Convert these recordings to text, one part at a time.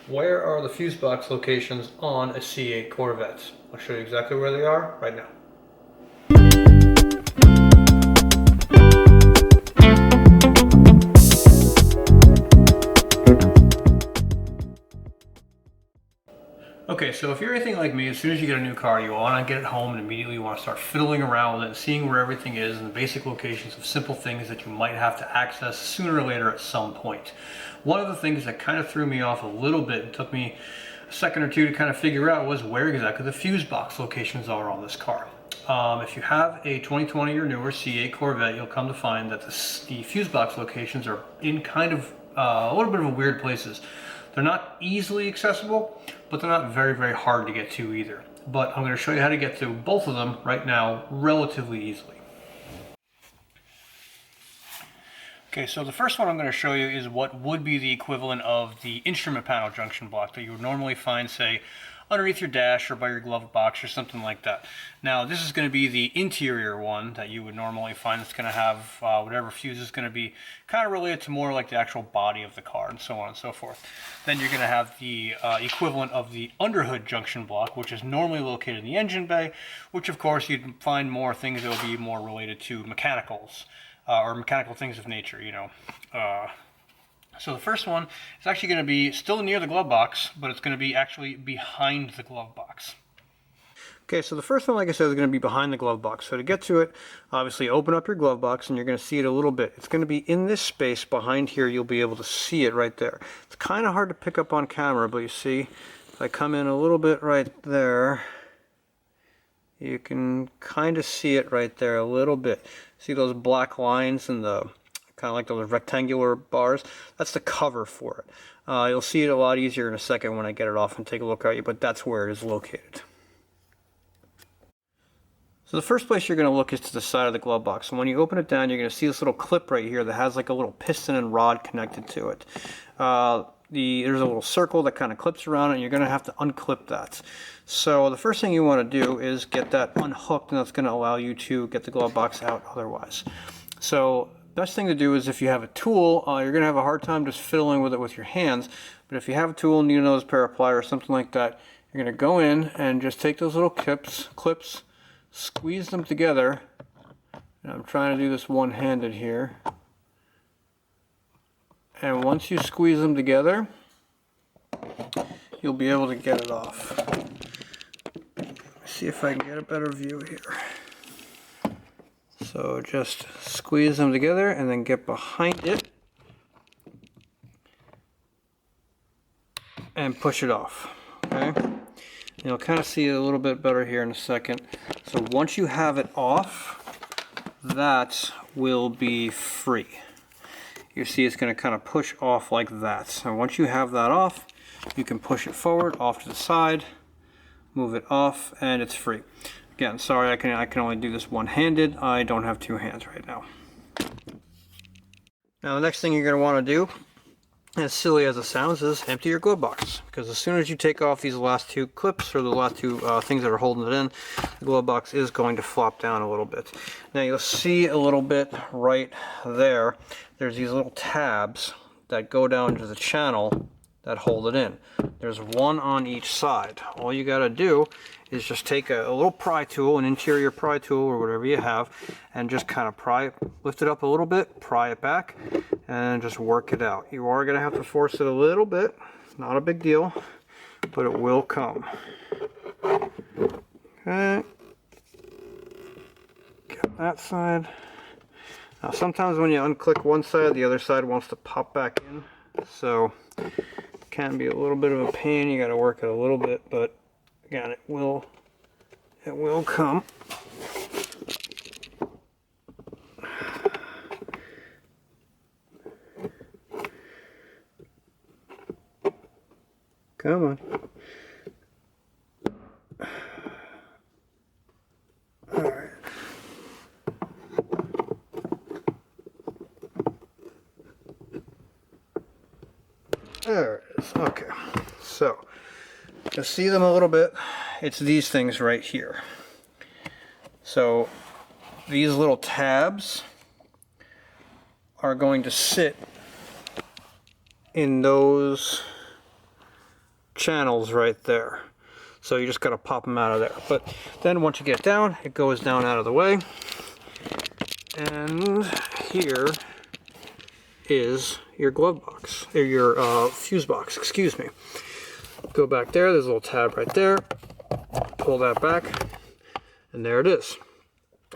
Where are the fuse box locations on a C8 Corvette? I'll show you exactly where they are right now. Okay, so if you're anything like me, as soon as you get a new car, you want to get it home and immediately you want to start fiddling around with it, seeing where everything is and the basic locations of simple things that you might have to access sooner or later at some point. One of the things that kind of threw me off a little bit and took me a second or two to kind of figure out was where exactly the fuse box locations are on this car. If you have a 2020 or newer C8 Corvette, you'll come to find that the fuse box locations are in kind of a little bit of weird places. They're not easily accessible, but they're not very, very hard to get to either. But I'm going to show you how to get to both of them right now relatively easily. Okay, so the first one I'm going to show you is what would be the equivalent of the instrument panel junction block that you would normally find, say, underneath your dash or by your glove box or something like that. Now, this is going to be the interior one that you would normally find. It's going to have whatever fuse is going to be kind of related to more like the actual body of the car and so on and so forth. Then you're going to have the equivalent of the underhood junction block, which is normally located in the engine bay, which of course you'd find more things that will be more related to mechanicals or mechanical things of nature, you know. So the first one is actually going to be still near the glove box, but it's going to be actually behind the glove box. Okay, so the first one, like I said, is going to be behind the glove box. So to get to it, obviously open up your glove box and you're going to see it a little bit. It's going to be in this space behind here. You'll be able to see it right there. It's kind of hard to pick up on camera, but you see, if I come in a little bit right there, you can kind of see it right there a little bit. See those black lines and the kind of like those rectangular bars? That's the cover for it. You'll see it a lot easier in a second when I get it off and take a look at you, but that's where it is located. So the first place you're going to look is to the side of the glove box. And when you open it down, you're going to see this little clip right here that has like a little piston and rod connected to it. There's a little circle that kind of clips around it, and you're going to have to unclip that. So the first thing you want to do is get that unhooked, and that's going to allow you to get the glove box out otherwise. So best thing to do is if you have a tool, you're going to have a hard time just fiddling with it with your hands. But if you have a tool and you know, a pair of pliers or something like that, you're going to go in and just take those little clips, squeeze them together. And I'm trying to do this one-handed here. And once you squeeze them together, you'll be able to get it off. See if I can get a better view here. So just squeeze them together and then get behind it and push it off. Okay? And you'll kind of see it a little bit better here in a second. So once you have it off, that will be free. You see it's going to kind of push off like that. So once you have that off, you can push it forward, off to the side, move it off, and it's free. Again, sorry, I can only do this one-handed. I don't have two hands right now. Now the next thing you're going to want to do, as silly as it sounds, is empty your glove box. Because as soon as you take off these last two clips, or the last two things that are holding it in, the glove box is going to flop down a little bit. Now you'll see a little bit right there. There's these little tabs that go down to the channel that hold it in. There's one on each side. All you got to do is just take a little pry tool, an interior pry tool or whatever you have, and just kind of lift it up a little bit, pry it back, and just work it out. You are going to have to force it a little bit, not a big deal, but it will come. Okay. Get that side. Now sometimes when you unclick one side, the other side wants to pop back in, so it can be a little bit of a pain. You got to work it a little bit, but again, it will come. Come on. All right. There it is. Okay. So, you'll see them a little bit. It's these things right here. So, these little tabs are going to sit in those channels right there. So you just got to pop them out of there. But then once you get down, it goes down out of the way. And here is your glove box, or your fuse box, excuse me. Go back there, there's a little tab right there. Pull that back, and there it is.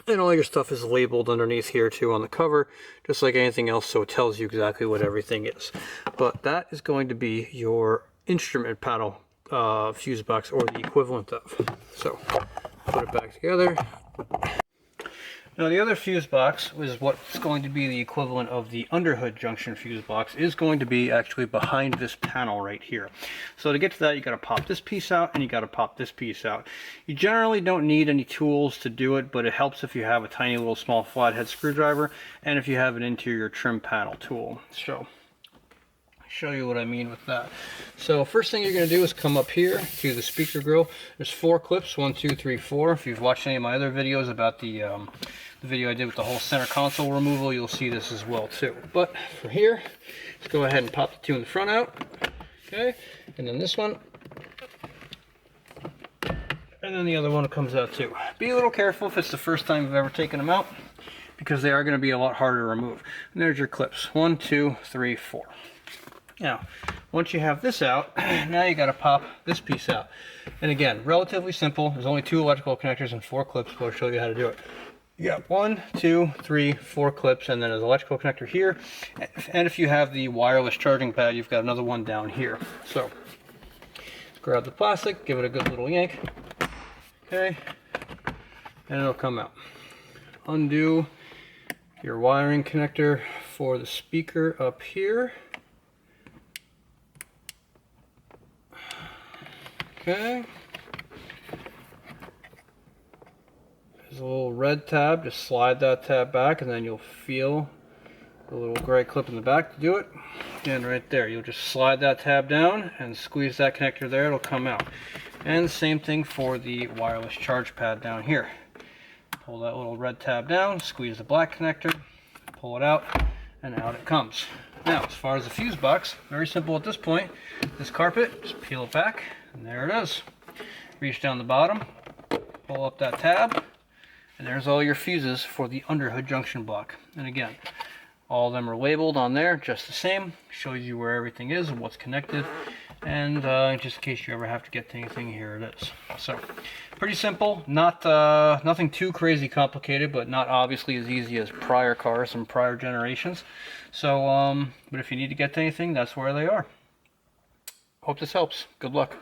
And all your stuff is labeled underneath here too on the cover, just like anything else, so it tells you exactly what everything is. But that is going to be your instrument panel fuse box, or the equivalent of. So put it back together. Now the other fuse box is what's going to be the equivalent of the underhood junction fuse box, is going to be actually behind this panel right here. So to get to that, you got to pop this piece out and you got to pop this piece out. You generally don't need any tools to do it, but it helps if you have a tiny little small flathead screwdriver and if you have an interior trim panel tool. So show you what I mean with that. So first thing you're going to do is come up here to the speaker grill. There's 4 clips, 1, 2, 3, 4. If you've watched any of my other videos about the video I did with the whole center console removal, you'll see this as well too. But for here, let's go ahead and pop the 2 in the front out. Okay, and then this one, and then the other one comes out too. Be a little careful if it's the first time you've ever taken them out, because they are going to be a lot harder to remove. And there's your clips, 1, 2, 3, 4. Now, once you have this out, now you got to pop this piece out. And again, relatively simple. There's only 2 electrical connectors and 4 clips, but I'll show you how to do it. You got 1, 2, 3, 4 clips, and then there's an electrical connector here. And if you have the wireless charging pad, you've got another one down here. So, grab the plastic, give it a good little yank. Okay, and it'll come out. Undo your wiring connector for the speaker up here. Okay. There's a little red tab, just slide that tab back and then you'll feel the little gray clip in the back to do it. And right there, you'll just slide that tab down and squeeze that connector there, it'll come out. And the same thing for the wireless charge pad down here. Pull that little red tab down, squeeze the black connector, pull it out, and out it comes. Now, as far as the fuse box, very simple at this point. This carpet, just peel it back, and there it is. Reach down the bottom, pull up that tab, and there's all your fuses for the underhood junction block. And again, all of them are labeled on there just the same. Shows you where everything is and what's connected. And just in case you ever have to get to anything, here it is. So, pretty simple. Not nothing too crazy complicated, but not obviously as easy as prior cars from prior generations. So, but if you need to get to anything, that's where they are. Hope this helps. Good luck.